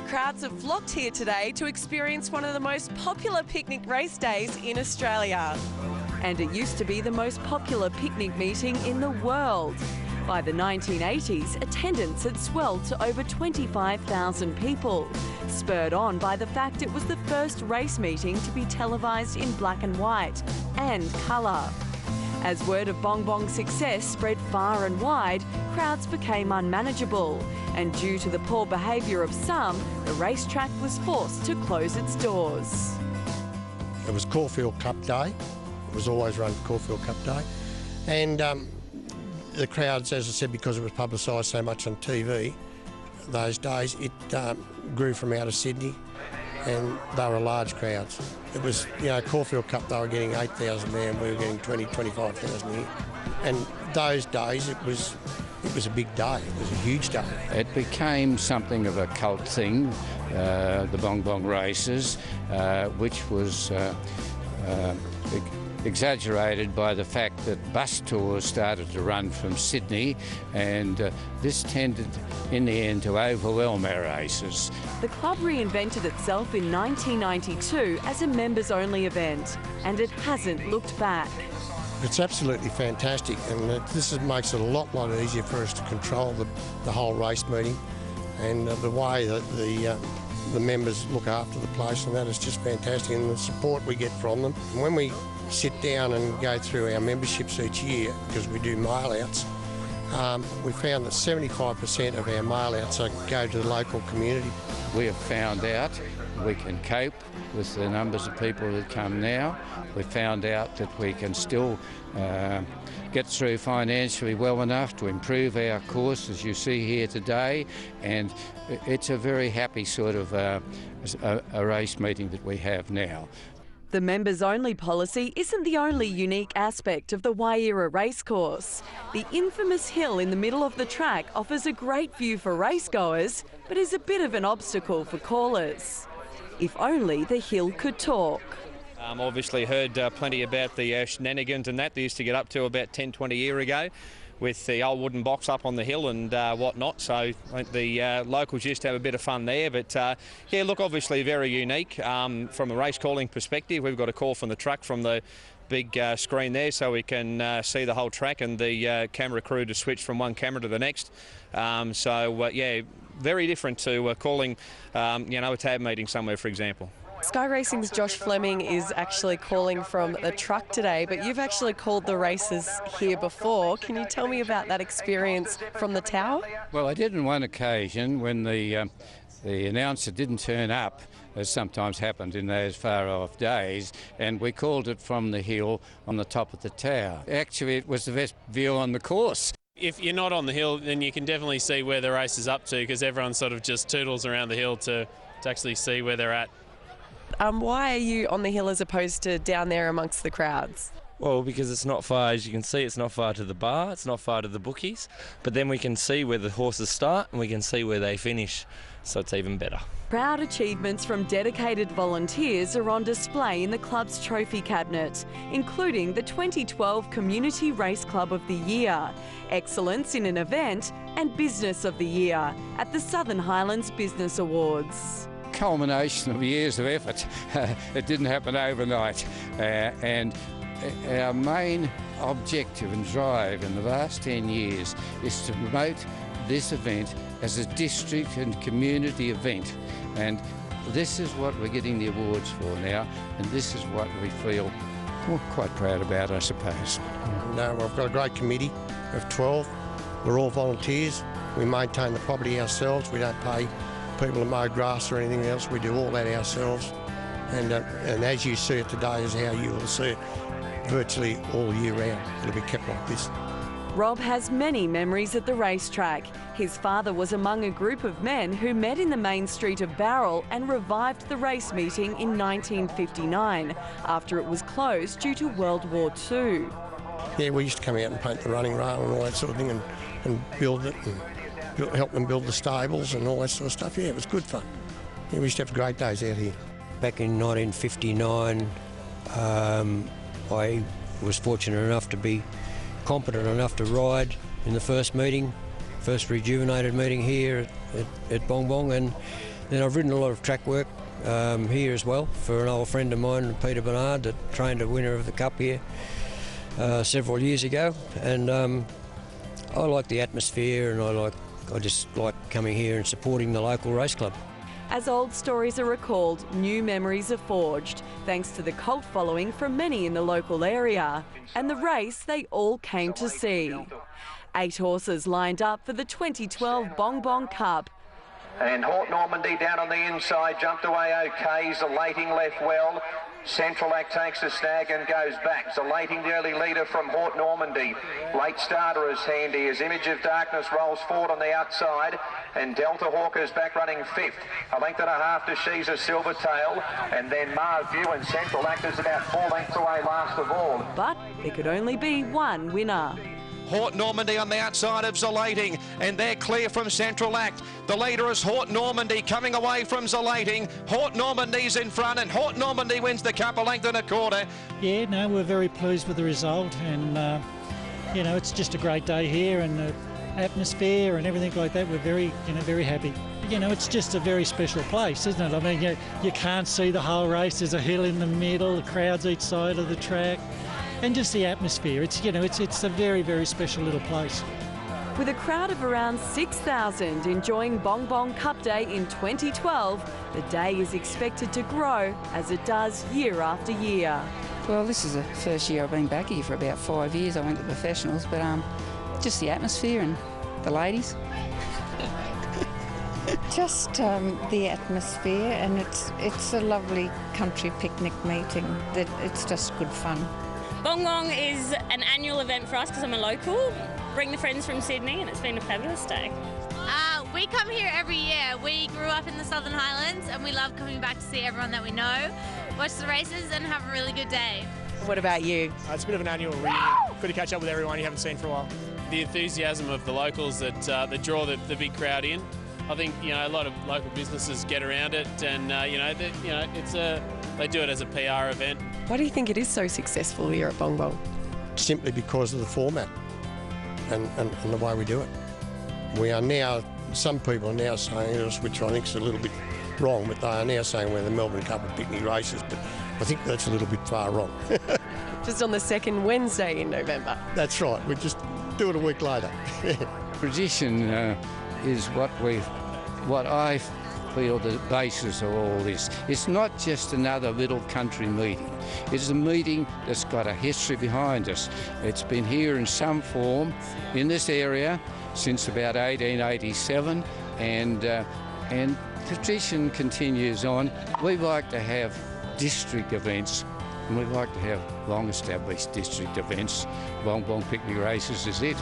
Crowds have flocked here today to experience one of the most popular picnic race days in Australia. And it used to be the most popular picnic meeting in the world. By the 1980s, attendance had swelled to over 25,000 people, spurred on by the fact it was the first race meeting to be televised in black and white and colour. As word of Bong Bong's success spread far and wide, crowds became unmanageable, and due to the poor behaviour of some, the racetrack was forced to close its doors. It was Caufield Cup day. It was always run Caufield Cup day. And the crowds, as I said, because it was publicised so much on TV those days, it grew from out of Sydney, and they were large crowds. It was, Caufield Cup, they were getting 8,000 there, and we were getting 25,000 here. And those days, it was a big day. It was a huge day. It became something of a cult thing, the Bong Bong races, which was exaggerated by the fact that bus tours started to run from Sydney, and this tended in the end to overwhelm our races. The club reinvented itself in 1992 as a members-only event, and it hasn't looked back. It's absolutely fantastic, and this makes it a lot easier for us to control the whole race meeting, and the way that the members look after the place, and that is just fantastic, and the support we get from them. And when we sit down and go through our memberships each year, because we do mail-outs, we found that 75% of our mail-outs go to the local community. We have found out we can cope with the numbers of people that come now. We found out that we can still get through financially well enough to improve our course, as you see here today, and it's a very happy sort of a race meeting that we have now. The members-only policy isn't the only unique aspect of the Wairau racecourse. The infamous hill in the middle of the track offers a great view for racegoers, but is a bit of an obstacle for callers. If only the hill could talk. Obviously heard plenty about the shenanigans and that they used to get up to about 10-20 years ago with the old wooden box up on the hill and whatnot, so I think the locals used to have a bit of fun there. But yeah, look, obviously very unique from a race calling perspective. We've got a call from the truck from the big screen there, so we can see the whole track, and the camera crew to switch from one camera to the next. Yeah, very different to calling a tab meeting somewhere, for example. Sky Racing's Josh Fleming is actually calling from the truck today, but you've actually called the races here before. Can you tell me about that experience from the tower? Well, I did on one occasion when the announcer didn't turn up, as sometimes happened in those far-off days, and we called it from the hill on the top of the tower. Actually, it was the best view on the course. If you're not on the hill, then you can definitely see where the race is up to, because everyone sort of just toodles around the hill to actually see where they're at. Why are you on the hill as opposed to down there amongst the crowds? Well, because it's not far, as you can see, it's not far to the bar, it's not far to the bookies, but then we can see where the horses start and we can see where they finish, so it's even better. Proud achievements from dedicated volunteers are on display in the club's trophy cabinet, including the 2012 Community Race Club of the Year, Excellence in an Event and Business of the Year at the Southern Highlands Business Awards. Culmination of years of effort. It didn't happen overnight, and our main objective and drive in the last 10 years is to promote this event as a district and community event, and this is what we're getting the awards for now, and this is what we feel quite proud about, I suppose. No, we've got a great committee of 12. We're all volunteers. We maintain the property ourselves. We don't pay people to mow grass or anything else. We do all that ourselves, and as you see it today is how you will see it virtually all year round. It'll be kept like this. Rob has many memories at the racetrack. His father was among a group of men who met in the main street of Bowral and revived the race meeting in 1959 after it was closed due to World War II. Yeah, we used to come out and paint the running rail and all that sort of thing, and build it and help them build the stables and all that sort of stuff. Yeah, it was good fun. Yeah, we used to have great days out here. Back in 1959, I was fortunate enough to be competent enough to ride in the first meeting, first rejuvenated meeting here at Bong Bong, and Then I've ridden a lot of track work here as well for an old friend of mine, Peter Bernard, that trained a winner of the Cup here several years ago. And I like the atmosphere, and I just like coming here and supporting the local race club. As old stories are recalled, new memories are forged, thanks to the cult following from many in the local area, and the race they all came to see. 8 horses lined up for the 2012 Bong Bong Cup. And Hort Normandy down on the inside, jumped away okay, Zalating left well. Central Act takes a snag and goes back. Zalating the early leader from Hort Normandy. Late starter is handy as Image of Darkness rolls forward on the outside, and Delta Hawker's back running 5th. A length and a half to She's a Silvertail, and then Mars View and Central Act is about 4 lengths away last of all. But there could only be one winner. Hort Normandy on the outside of Zalating, and they're clear from Central Act. The leader is Hort Normandy coming away from Zalating. Hort Normandy's in front, and Hort Normandy wins the Cup a length and a quarter. Yeah, no, we're very pleased with the result, and you know, it's just a great day here, and the atmosphere and everything like that. We're very, very happy. You know, it's just a very special place, isn't it? I mean, you can't see the whole race. There's a hill in the middle, the crowds each side of the track. And just the atmosphere, it's a very, very special little place. With a crowd of around 6,000 enjoying Bong Bong Cup Day in 2012, the day is expected to grow as it does year after year. Well, this is the first year I've been back here for about 5 years. I went to the professionals, but just the atmosphere and the ladies. Just the atmosphere, and it's a lovely country picnic meeting. It's just good fun. Bong Bong is an annual event for us because I'm a local. Bring the friends from Sydney, and it's been a fabulous day. We come here every year. We grew up in the Southern Highlands, and we love coming back to see everyone that we know, watch the races, and have a really good day. What about you? It's a bit of an annual reunion. Good to catch up with everyone you haven't seen for a while. The enthusiasm of the locals that draw the big crowd in. I think a lot of local businesses get around it, and they do it as a PR event. Why do you think it is so successful here at Bong Bong? Simply because of the format and the way we do it. We are now, some people are now saying this, which I think is a little bit wrong, but they are now saying we're the Melbourne Cup of picnic races, but I think that's a little bit far wrong. Just on the second Wednesday in November. That's right, we just do it a week later. Tradition is what I feel the basis of all this. It's not just another little country meeting. It's a meeting that's got a history behind us. It's been here in some form in this area since about 1887, and tradition continues on. We like to have district events, and we like to have long-established district events. Bong Bong Picnic Races is it.